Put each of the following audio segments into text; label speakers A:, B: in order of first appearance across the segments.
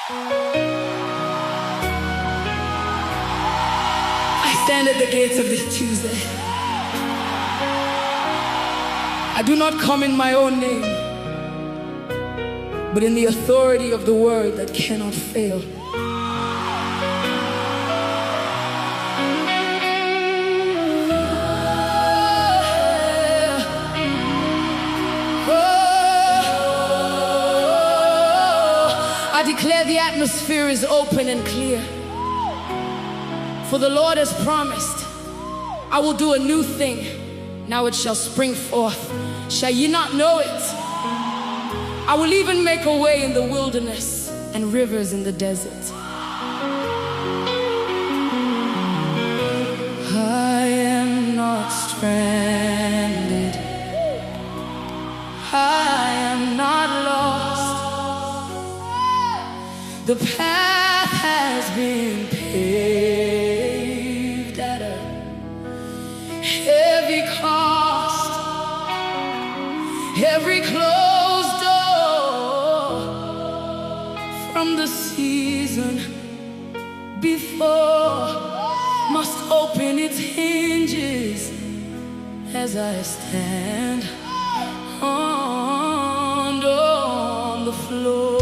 A: I stand at the gates of this Tuesday. I do not come in my own name, but in the authority of the word that cannot fail. I declare the atmosphere is open and clear. For the Lord has promised, I will do a new thing. Now it shall spring forth. Shall ye not know it? I will even make a way in the wilderness and rivers in the desert. I am not stranded. I am not lost. The path has been paved at a heavy cost. Every closed door from the season before must open its hinges as I stand on the floor.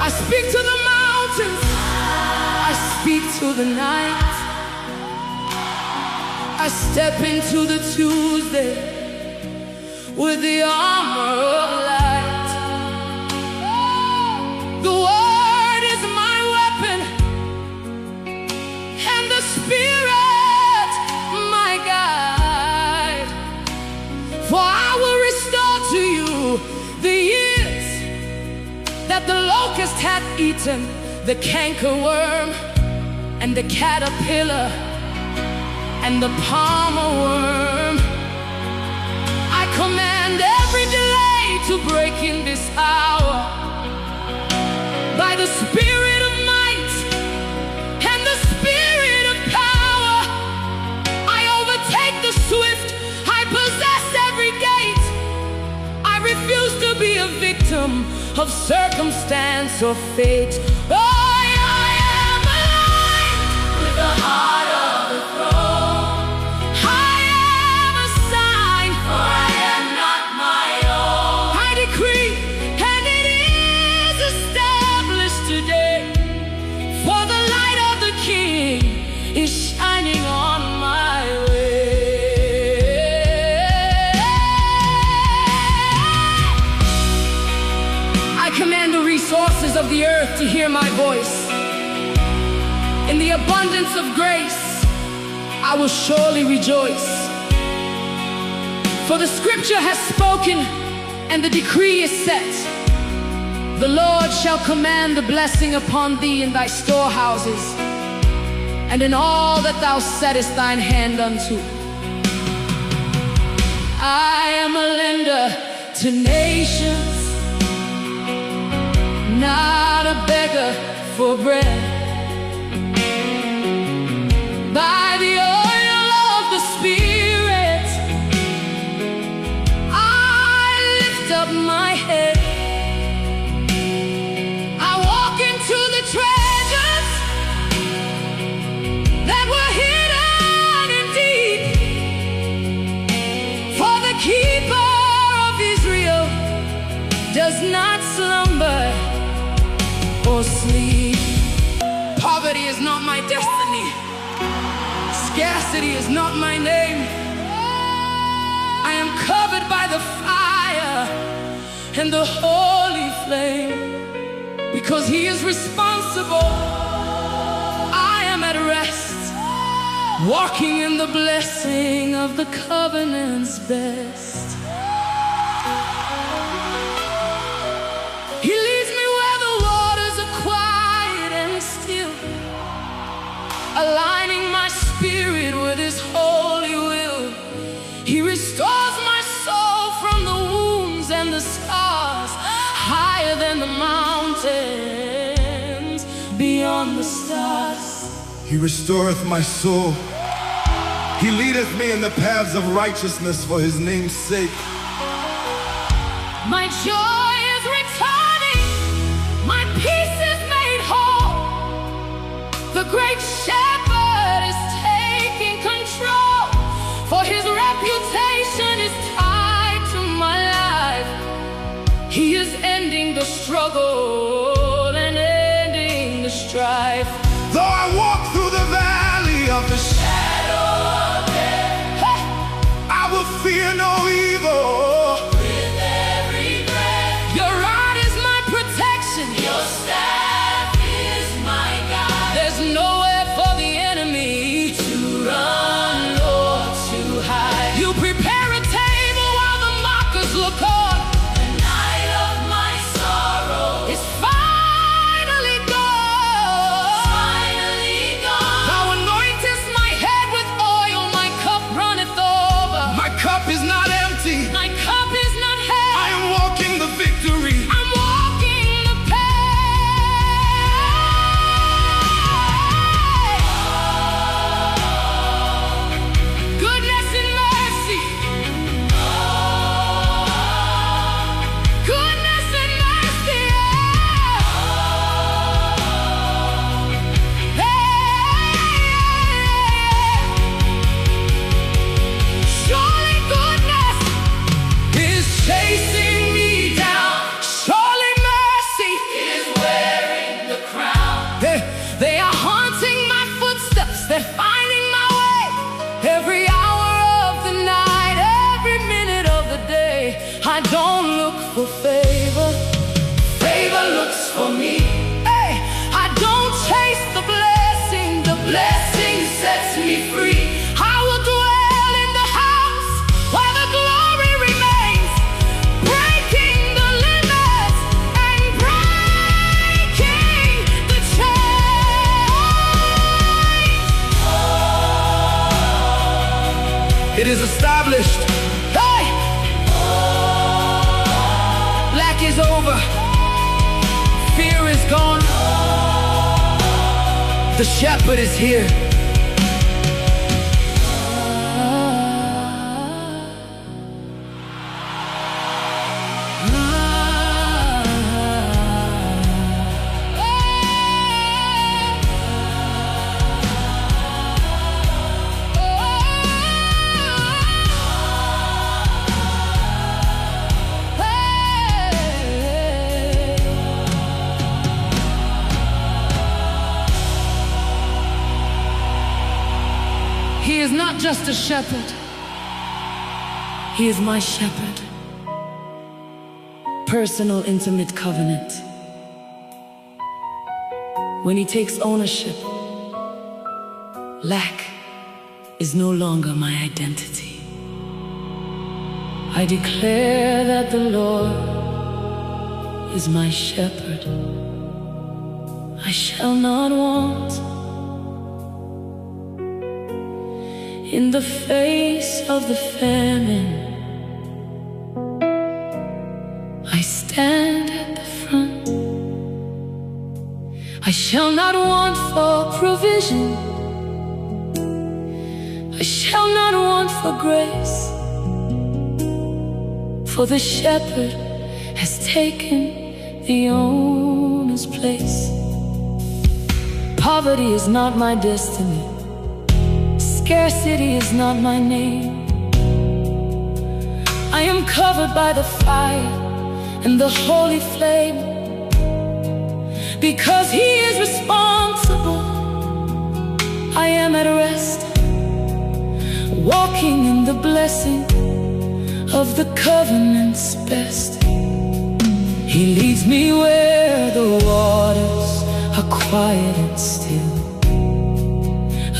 A: I speak to the mountains, I speak to the night. I step into the Tuesday with the armor of light. The word is my weapon, and the Spirit my guide. For I will restore to you the years that the locust hath eaten, the cankerworm and the caterpillar and the palmer worm. I command every delay to break in this hour by the Spirit of might and the Spirit of power. I overtake the swift, I possess every gate. I refuse to be a victim of circumstance or fate. I am aligned with the heart of the throne. I am a sign, for I am not my own. I decree, and it is established today, for the light of the King is shining on my way. I command the resources of the earth to hear my voice. In the abundance of grace, I will surely rejoice. For the scripture has spoken, and the decree is set. The Lord shall command the blessing upon thee in thy storehouses, and in all that thou settest thine hand unto. I am a lender to nations, not a beggar for bread. By the oil of the Spirit, I lift up my head. I walk into the treasures that were hidden in deep. For the keeper of Israel does not slumber or sleep. Poverty is not my destiny. Scarcity is not my name. I am covered by the fire and the holy flame. Because he is responsible, I am at rest, walking in the blessing of the covenant's best. He leads me where the waters are quiet and still, aligning my spirit with his holy will. He restores my soul from the wounds and the scars. beyond the stars.
B: He restoreth my soul. He leadeth me in the paths of righteousness for his name's sake.
A: My joy is returning, my peace is made whole. The great shepherd is taking control, for his reputation is tied to my life. He is ending the struggle and ending the strife.
B: Though I walk through the valley of the shadow of death, I will fear no evil.
A: With every breath, your rod is my protection, your staff is my guide. There's nowhere for the enemy to run or to hide. You prepare a table while the mockers look on. The night of my sorrow is finally gone. Finally gone. Thou anointest my head with oil, my cup runneth over.
B: My cup is not empty.
A: My cup is not heavy.
B: I am walking the victory.
A: I'm walking the path. Goodness and mercy. Goodness and mercy. Surely goodness is chasing me down. Surely mercy is wearing the crown. They are haunting my footsteps. They're finding my way every hour of the night, every minute of the day. I don't look for favor. Favor looks for me. Hey, I don't chase the blessing. The blessing sets me free. I will dwell in the house where the glory remains, breaking the limits and breaking the chains.
B: It is established.
A: Hey! Black is over. Fear is gone. The shepherd is here. He is not just a shepherd. He is my shepherd. Personal, intimate covenant. When he takes ownership, lack is no longer my identity. I declare that the Lord is my shepherd. I shall not want. In the face of the famine, I stand at the front. I shall not want for provision. I shall not want for grace. For the shepherd has taken the owner's place. Poverty is not my destiny. Scarcity is not my name. I am covered by the fire and the holy flame. Because he is responsible, I am at rest, walking in the blessing of the covenant's best. He leads me where the waters are quiet and still,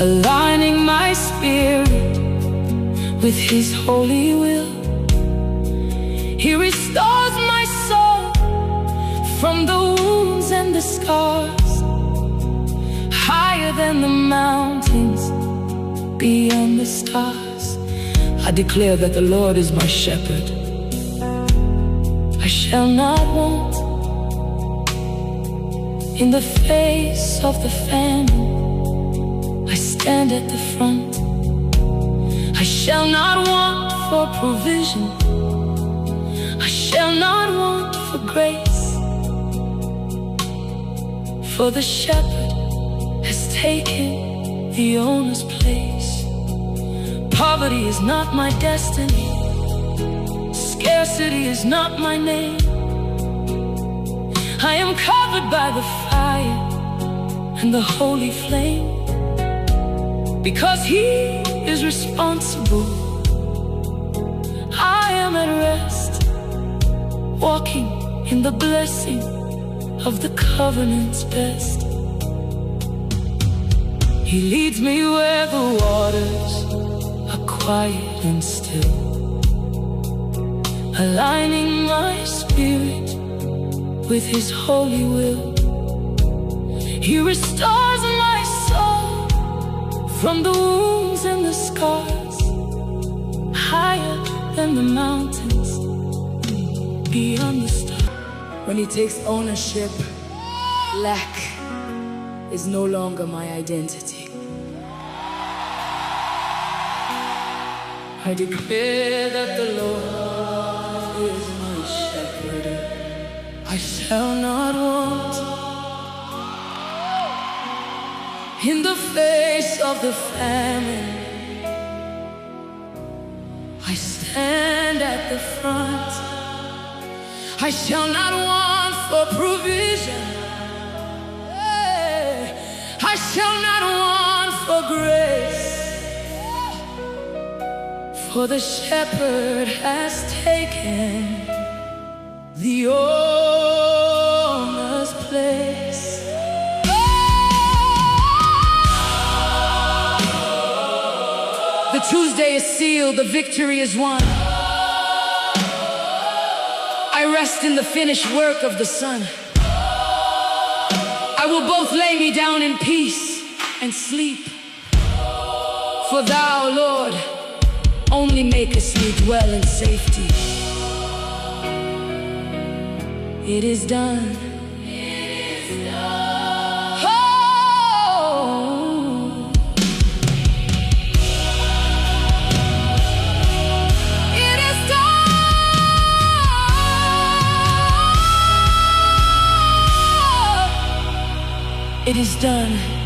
A: aligning my spirit with his holy will. He restores my soul from the wounds and the scars, higher than the mountains, beyond the stars. I declare that the Lord is my shepherd. I shall not want. In the face of the famine, I stand at the front. I shall not want for provision, I shall not want for grace, for the shepherd has taken the owner's place. Poverty is not my destiny, scarcity is not my name. I am covered by the fire and the holy flame, because He is responsible. I am at rest, walking in the blessing of the covenant's best. He leads me where the waters are quiet and still, aligning my spirit with His holy will. He restores my soul from the wounds and the scars, higher than the mountains, beyond the stars. When He takes ownership, lack is no longer my identity. I declare that the Lord is my shepherd, I shall not want. In the face of the famine, I stand at the front. I shall not want for provision, I shall not want for grace, for the shepherd has taken the owner's place. The Tuesday is sealed, the victory is won. I rest in the finished work of the Son. I will both lay me down in peace and sleep, for Thou, Lord, only makest me dwell in safety. It is done. It is done. Oh. It is done. It is done.